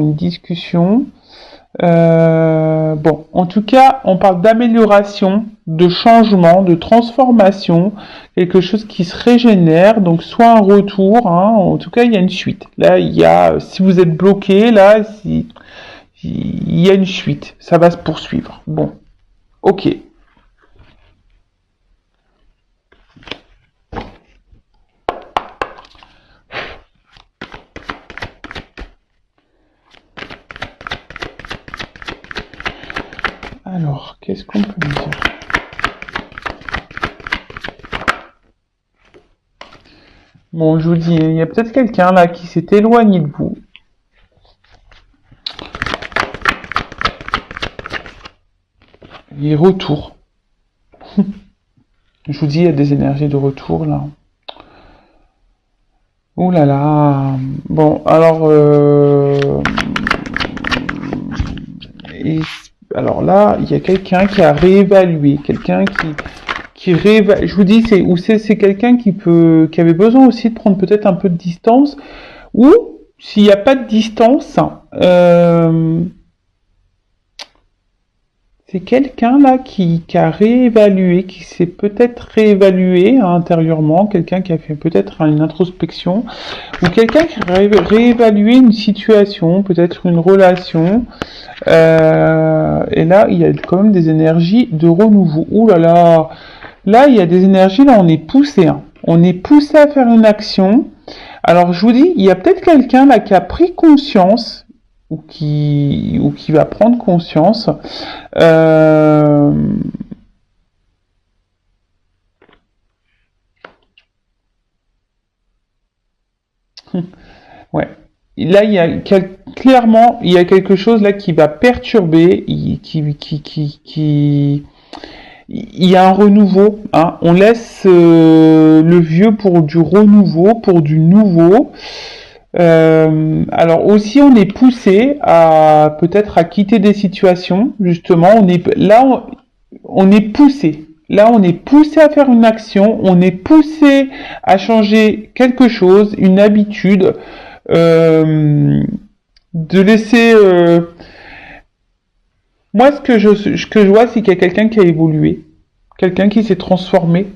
une discussion. Bon, en tout cas, on parle d'amélioration, de changement, de transformation, quelque chose qui se régénère, donc soit un retour, hein, en tout cas, il y a une suite. Là, il y a, si vous êtes bloqué, là, il y a une suite, ça va se poursuivre. Bon, ok. Alors, qu'est-ce qu'on peut dire? Bon, je vous dis, il y a peut-être quelqu'un là qui s'est éloigné de vous. Les retours. Je vous dis, il y a des énergies de retour là. Ouh là là. Bon, alors, et, alors là, il y a quelqu'un qui a réévalué, quelqu'un qui réévalue. Je vous dis, c'est quelqu'un qui avait besoin aussi de prendre peut-être un peu de distance, ou s'il n'y a pas de distance, c'est quelqu'un là qui a réévalué, qui s'est peut-être réévalué intérieurement, quelqu'un qui a fait peut-être une introspection, ou quelqu'un qui a réévalué une situation, peut-être une relation. Et là, il y a quand même des énergies de renouveau. Ouh là là, là, il y a des énergies, là, on est poussé. Hein. On est poussé à faire une action. Alors, je vous dis, il y a peut-être quelqu'un là qui a pris conscience ou qui va prendre conscience. Ouais. Là, clairement, il y a quelque chose là qui va perturber, il y a un renouveau. Hein. On laisse le vieux pour du renouveau, pour du nouveau. Alors aussi, on est poussé à peut-être à quitter des situations. Justement, on est poussé. Là, on est poussé à faire une action. On est poussé à changer quelque chose, une habitude, de laisser. Moi, ce que je vois, c'est qu'il y a quelqu'un qui a évolué, quelqu'un qui s'est transformé,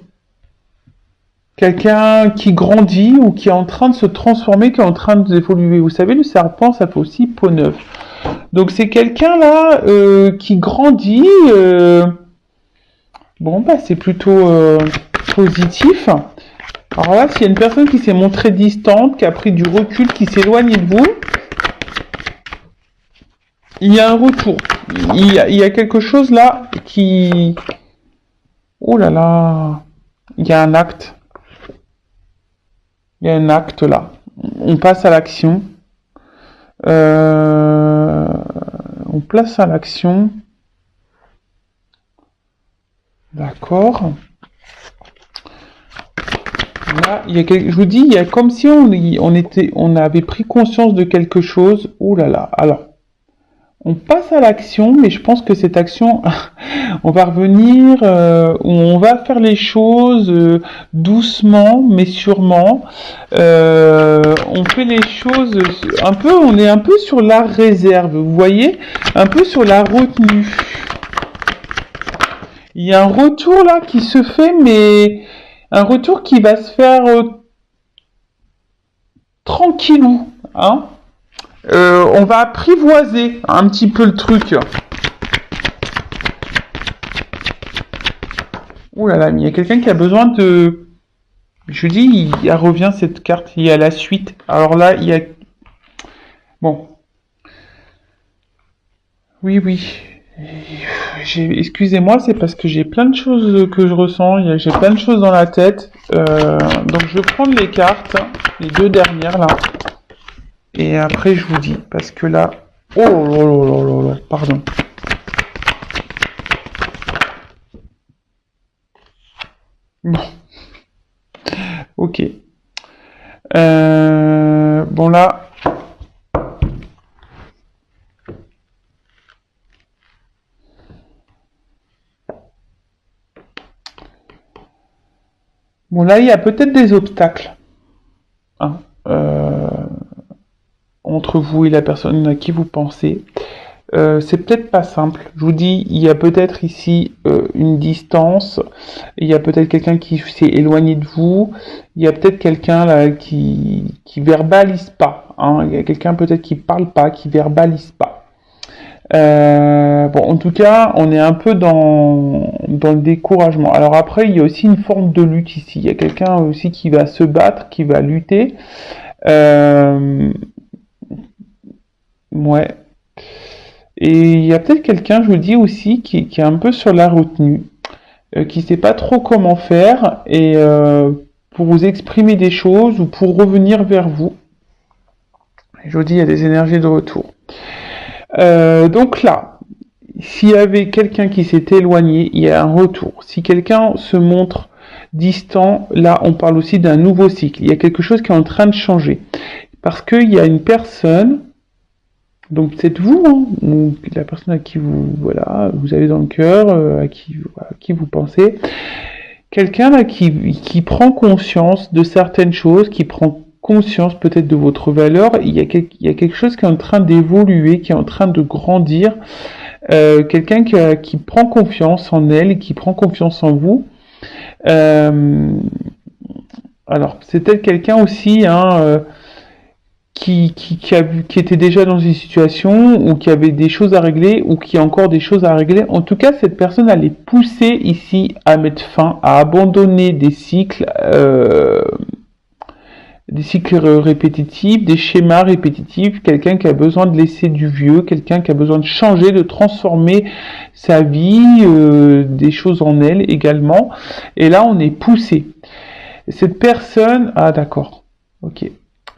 quelqu'un qui grandit ou qui est en train de se transformer, qui est en train d'évoluer. Vous savez, le serpent, ça fait aussi peau neuve. Donc c'est quelqu'un là qui grandit. Bon, bah c'est plutôt positif. Alors là, s'il y a une personne qui s'est montrée distante, qui a pris du recul, qui s'éloigne de vous, il y a un retour. Il y a quelque chose là qui... Oh là là, il y a un acte. Il y a un acte là. On passe à l'action. On place à l'action. D'accord. Là, je vous dis, il y a comme si on avait pris conscience de quelque chose. Oh là là. Alors, on passe à l'action, mais je pense que cette action, on va revenir, on va faire les choses doucement, mais sûrement. On fait les choses un peu, on est un peu sur la réserve, vous voyez, un peu sur la retenue. Il y a un retour là qui se fait, mais un retour qui va se faire tranquillou, hein. On va apprivoiser un petit peu le truc. Ouh là là, mais il y a quelqu'un qui a besoin de... Je dis, il revient cette carte, il y a la suite. Alors là, il y a... Bon. Oui, oui. Excusez-moi, c'est parce que j'ai plein de choses que je ressens, j'ai plein de choses dans la tête. Donc je vais prendre les cartes, les deux dernières là. Et après je vous dis, parce que là... Oh là là là là là, pardon. Bon. Ok. Bon là... Bon là, il y a peut-être des obstacles. Hein. entre vous et la personne à qui vous pensez. C'est peut-être pas simple. Je vous dis, il y a peut-être ici une distance. Il y a peut-être quelqu'un qui s'est éloigné de vous. Il y a peut-être quelqu'un là qui verbalise pas. Hein. Il y a quelqu'un peut-être qui parle pas, qui verbalise pas. Bon, en tout cas, on est un peu dans le découragement. Alors après, il y a aussi une forme de lutte ici. Il y a quelqu'un aussi qui va se battre, qui va lutter. Ouais. Et il y a peut-être quelqu'un, je vous dis aussi, qui est un peu sur la retenue, qui sait pas trop comment faire, et pour vous exprimer des choses ou pour revenir vers vous. Et je vous dis, il y a des énergies de retour. Donc là, s'il y avait quelqu'un qui s'est éloigné, il y a un retour. Si quelqu'un se montre distant, là, on parle aussi d'un nouveau cycle. Il y a quelque chose qui est en train de changer. Parce qu'il y a une personne, donc c'est vous, hein, ou la personne à qui vous avez dans le cœur, à qui vous pensez, quelqu'un là qui prend conscience de certaines choses, qui prend conscience peut-être de votre valeur. Il y a quelque chose qui est en train d'évoluer, qui est en train de grandir. Quelqu'un qui prend confiance en elle et qui prend confiance en vous. Alors, c'est peut-être quelqu'un aussi, hein, qui était déjà dans une situation ou qui avait des choses à régler ou qui a encore des choses à régler. En tout cas, cette personne elle est poussée ici à mettre fin, à abandonner des cycles répétitifs, des schémas répétitifs, quelqu'un qui a besoin de laisser du vieux, quelqu'un qui a besoin de changer, de transformer sa vie, des choses en elle également. Et là, on est poussé. Cette personne, ah d'accord, ok.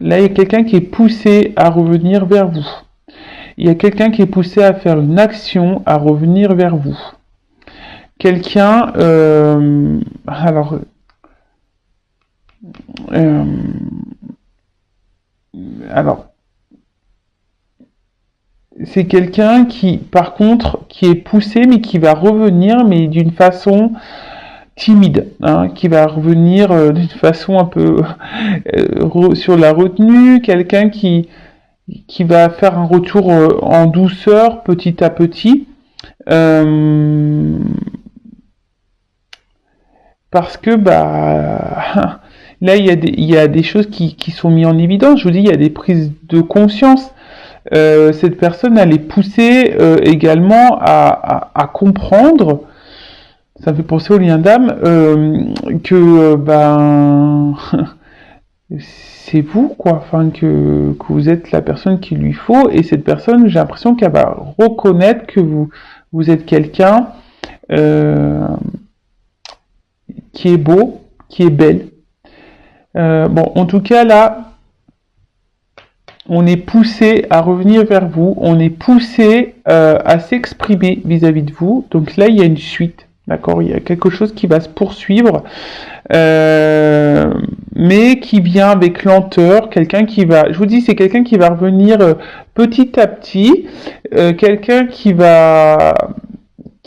Là, il y a quelqu'un qui est poussé à revenir vers vous. Il y a quelqu'un qui est poussé à faire une action, à revenir vers vous. Quelqu'un, alors, euh, alors, c'est quelqu'un qui, par contre, qui est poussé, mais qui va revenir, mais d'une façon timide, hein, qui va revenir d'une façon un peu sur la retenue, quelqu'un qui va faire un retour en douceur, petit à petit, parce que bah là il y a des choses qui sont mises en évidence. Je vous dis, il y a des prises de conscience. Cette personne elle est poussée également à comprendre. Ça me fait penser au lien d'âme que ben c'est vous quoi, enfin que vous êtes la personne qu'il lui faut, et cette personne j'ai l'impression qu'elle va reconnaître que vous êtes quelqu'un qui est beau, qui est belle. Bon, en tout cas là, on est poussé à revenir vers vous, on est poussé à s'exprimer vis-à-vis de vous. Donc là, il y a une suite, d'accord. Il y a quelque chose qui va se poursuivre, mais qui vient avec lenteur. Quelqu'un qui va, je vous dis, c'est quelqu'un qui va revenir petit à petit, quelqu'un qui va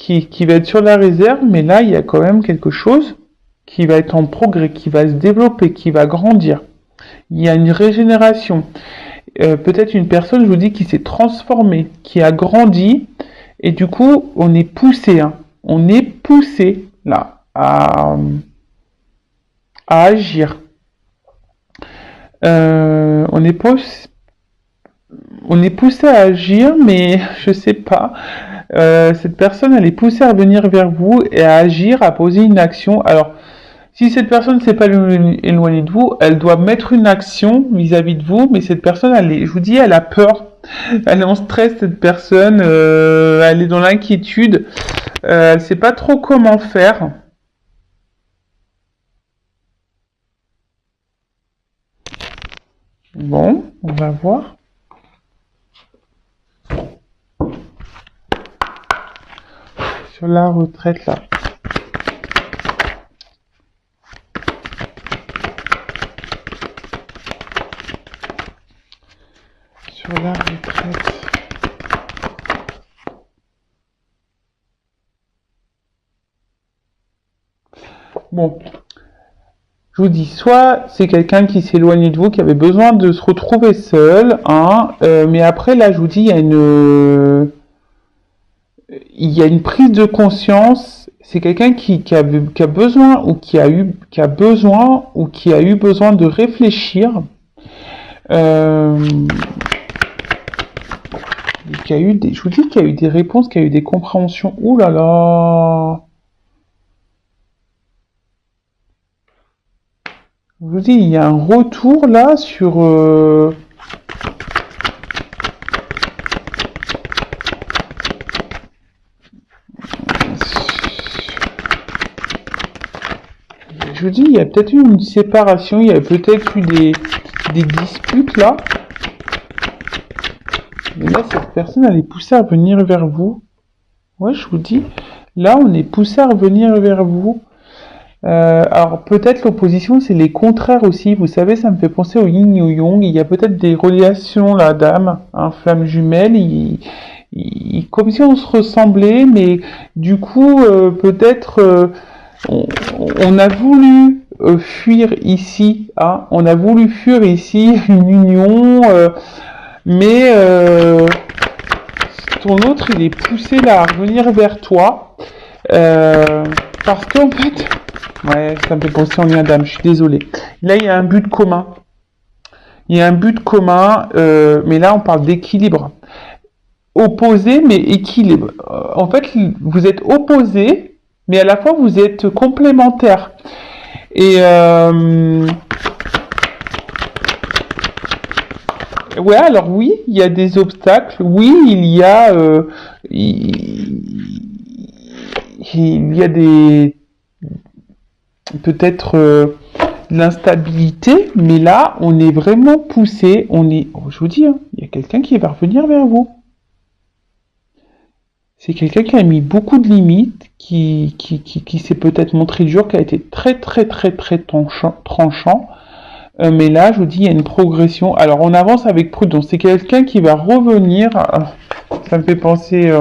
être sur la réserve, mais là, il y a quand même quelque chose qui va être en progrès, qui va se développer, qui va grandir. Il y a une régénération. Peut-être une personne, je vous dis, qui s'est transformée, qui a grandi, et du coup, on est poussé, hein, on est poussé là à agir. On est poussé à agir, mais je sais pas. Cette personne, elle est poussée à venir vers vous et à agir, à poser une action. Alors, si cette personne ne s'est pas éloignée de vous, elle doit mettre une action vis-à-vis de vous, mais cette personne, je vous dis, elle a peur. Elle est en stress, cette personne. Elle est dans l'inquiétude. Elle ne sait pas trop comment faire. Bon, on va voir. Sur la retraite, là. Sur la retraite. Bon. Je vous dis, soit c'est quelqu'un qui s'éloignait de vous, qui avait besoin de se retrouver seul, hein, mais après, là, je vous dis, il y a une prise de conscience. C'est quelqu'un qui a besoin ou qui a besoin ou qui a eu besoin de réfléchir. Je vous dis qu'il y a eu des réponses, qu'il y a eu des compréhensions. Ouh là là! Je vous dis, il y a un retour là sur. Je vous dis, il y a peut-être eu une séparation, il y a peut-être eu des disputes là. Mais là, cette personne, elle est poussée à venir vers vous. Ouais, je vous dis, là, on est poussé à revenir vers vous. Alors peut-être l'opposition, c'est les contraires aussi. Vous savez, ça me fait penser au yin et au yang. Il y a peut-être des relations là d'âme, hein, flamme jumelle. Comme si on se ressemblait, mais du coup, peut-être on a voulu fuir ici. Hein, on a voulu fuir ici une union, mais ton autre, il est poussé là à revenir vers toi. Parce qu'en fait, ouais, ça me fait penser en lien d'âme, je suis désolé. Là, il y a un but commun. Il y a un but commun, mais là, on parle d'équilibre. Opposé, mais équilibre. En fait, vous êtes opposés, mais à la fois, vous êtes complémentaires. Et ouais, alors oui, il y a des obstacles. Oui, il y a des peut-être l'instabilité, mais là, on est vraiment poussé. Je vous dis, hein, il y a quelqu'un qui va revenir vers vous. C'est quelqu'un qui a mis beaucoup de limites, qui s'est peut-être montré dur, qui a été très tranchant. Mais là, je vous dis, il y a une progression. Alors, on avance avec prudence. C'est quelqu'un qui va revenir. Ça me fait penser.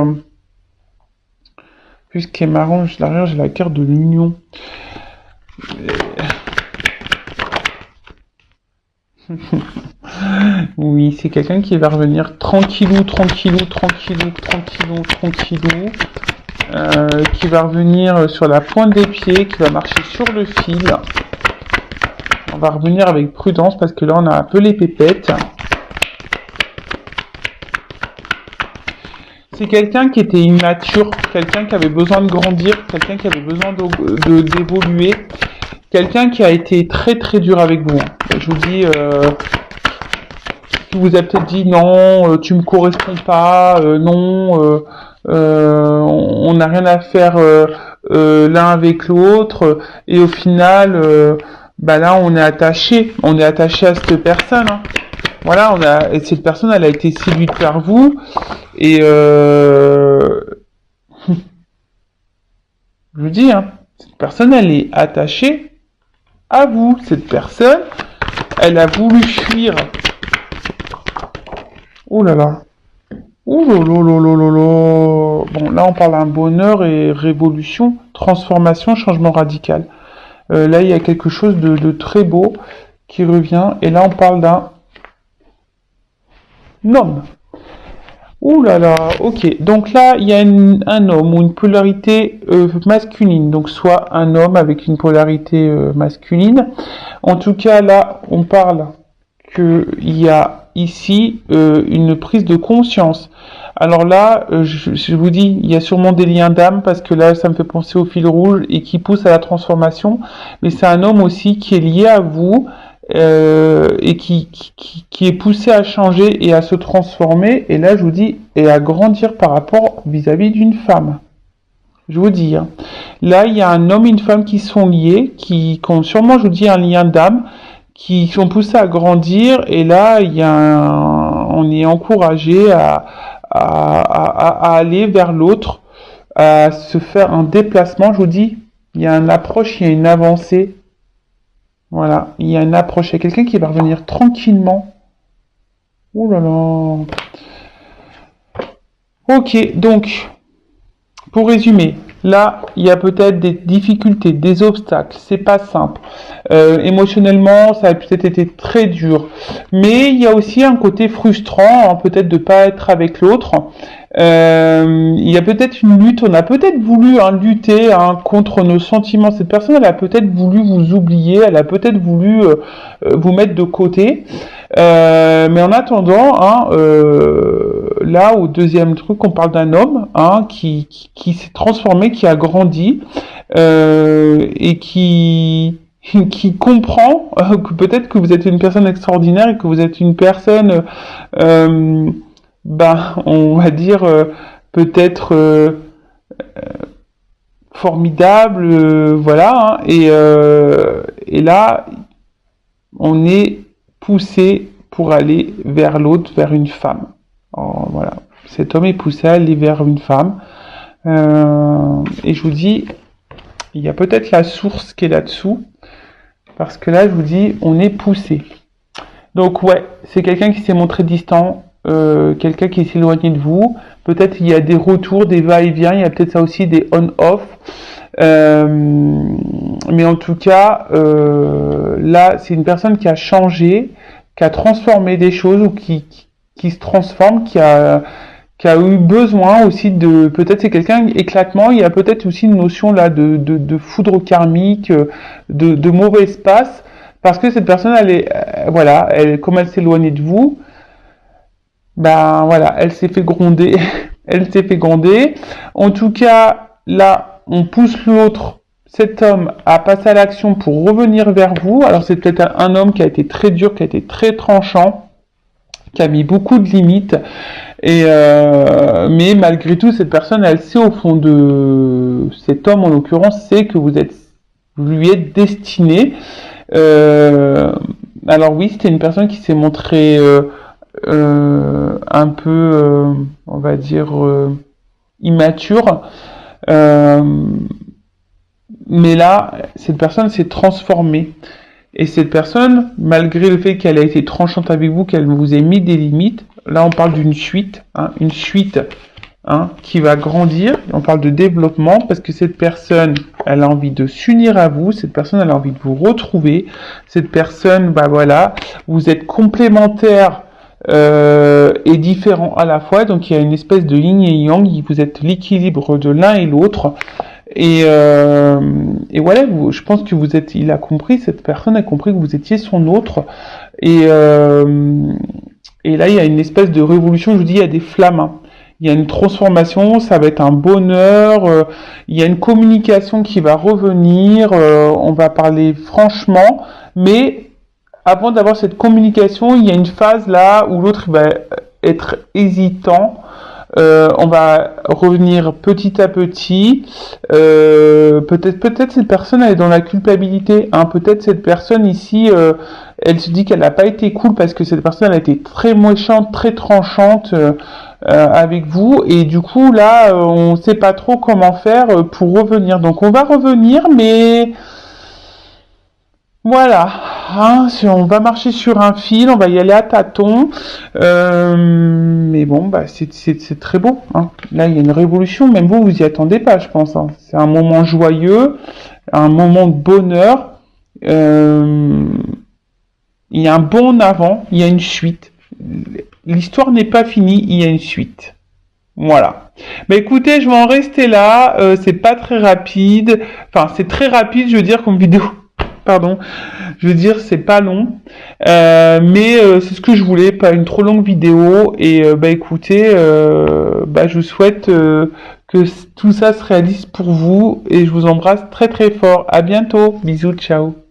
Plus ce qui est marrant, derrière, j'ai la carte de l'union. Oui, c'est quelqu'un qui va revenir tranquillou, qui va revenir sur la pointe des pieds, qui va marcher sur le fil. On va revenir avec prudence parce que là, on a un peu les pépettes. C'est quelqu'un qui était immature, quelqu'un qui avait besoin de grandir, quelqu'un qui avait besoin d'évoluer, quelqu'un qui a été très dur avec vous. Je vous dis, qui vous a peut-être dit non, tu me corresponds pas, non, on n'a rien à faire l'un avec l'autre, et au final, là on est attaché à cette personne. Hein. Voilà, cette personne, elle a été séduite par vous, et je vous dis, hein, cette personne, elle est attachée à vous. Cette personne, elle a voulu fuir. Oh là là. Oh là là là là là là. Bon, là, on parle d'un bonheur et révolution, transformation, changement radical. Là, il y a quelque chose de très beau qui revient, et là, on parle d'un homme. Ouh là là, ok. Donc là, il y a un homme ou une polarité masculine. Donc soit un homme avec une polarité masculine. En tout cas, là, on parle qu'il y a ici une prise de conscience. Alors là, je vous dis, il y a sûrement des liens d'âme parce que là, ça me fait penser au fil rouge et qui pousse à la transformation. Mais c'est un homme aussi qui est lié à vous. Et qui est poussé à changer et à se transformer, et là je vous dis, et à grandir par rapport vis-à-vis d'une femme. Je vous dis, hein. Là il y a un homme et une femme qui sont liés, qui ont sûrement, je vous dis, un lien d'âme, qui sont poussés à grandir, et là on est encouragé à aller vers l'autre, à se faire un déplacement. Je vous dis, il y a une approche, il y a une avancée. Voilà, il y a une approche. Il y a quelqu'un qui va revenir tranquillement. Ouh là là. Ok, donc, pour résumer, Là, il y a peut-être des difficultés, des obstacles, c'est pas simple. Émotionnellement, ça a peut-être été très dur. Mais il y a aussi un côté frustrant, hein, peut-être de pas être avec l'autre. Il y a peut-être une lutte, on a peut-être voulu lutter contre nos sentiments. Cette personne, elle a peut-être voulu vous oublier, elle a peut-être voulu vous mettre de côté. Mais en attendant, là, au deuxième truc, on parle d'un homme qui s'est transformé, qui a grandi et qui comprend que peut-être que vous êtes une personne extraordinaire et que vous êtes une personne, on va dire, peut-être formidable, voilà. Et là, on est poussé pour aller vers l'autre, vers une femme. Alors, voilà, cet homme est poussé à aller vers une femme. Et je vous dis, il y a peut-être la source qui est là-dessous, parce que là, je vous dis, on est poussé. Donc ouais, c'est quelqu'un qui s'est montré distant, quelqu'un qui s'est éloigné de vous. Peut-être il y a des retours, des va-et-vient, il y a peut-être ça aussi des on-off. Mais en tout cas, là, c'est une personne qui a changé, qui a transformé des choses ou qui se transforme, qui a eu besoin aussi de, peut-être c'est quelqu'un éclatement, il y a peut-être aussi une notion là de foudre karmique, de mauvaise passe, parce que cette personne, elle est, voilà, comme elle s'est éloignée de vous, voilà, elle s'est fait gronder, elle s'est fait gronder. En tout cas, là, on pousse l'autre, cet homme, à passer à l'action pour revenir vers vous. Alors c'est peut-être un homme qui a été très dur, qui a été très tranchant, qui a mis beaucoup de limites. Mais malgré tout, cette personne, elle sait au fond de cet homme, en l'occurrence, sait que vous lui êtes destiné. Alors oui, c'était une personne qui s'est montrée un peu, on va dire, immature. Mais là, cette personne s'est transformée. Et cette personne, malgré le fait qu'elle a été tranchante avec vous, qu'elle vous ait mis des limites, là on parle d'une suite, une suite qui va grandir. On parle de développement parce que cette personne, elle a envie de s'unir à vous, cette personne, elle a envie de vous retrouver. Cette personne, voilà, vous êtes complémentaires et différents à la fois. Donc il y a une espèce de yin et yang, vous êtes l'équilibre de l'un et l'autre. Et voilà, je pense que il a compris, cette personne a compris que vous étiez son autre. Et là, il y a une espèce de révolution, je vous dis, il y a des flammes. Il y a une transformation, ça va être un bonheur, il y a une communication qui va revenir, on va parler franchement, mais avant d'avoir cette communication, il y a une phase là où l'autre va être hésitant. On va revenir petit à petit. Peut-être cette personne elle est dans la culpabilité. Peut-être cette personne ici, elle se dit qu'elle n'a pas été cool parce que cette personne elle a été très méchante, très tranchante avec vous. Et du coup là, on ne sait pas trop comment faire pour revenir. Donc on va revenir, mais voilà, on va marcher sur un fil, on va y aller à tâtons, mais bon, c'est très beau. Là, il y a une révolution, même vous y attendez pas, je pense. C'est un moment joyeux, un moment de bonheur. Il y a un bond en avant, il y a une suite. L'histoire n'est pas finie, il y a une suite. Voilà. Écoutez, je vais en rester là. C'est pas très rapide. Enfin, c'est très rapide, je veux dire, comme vidéo. Pardon, je veux dire c'est pas long, mais c'est ce que je voulais, pas une trop longue vidéo. Et écoutez, je vous souhaite que tout ça se réalise pour vous et je vous embrasse très très fort. À bientôt, bisous, ciao.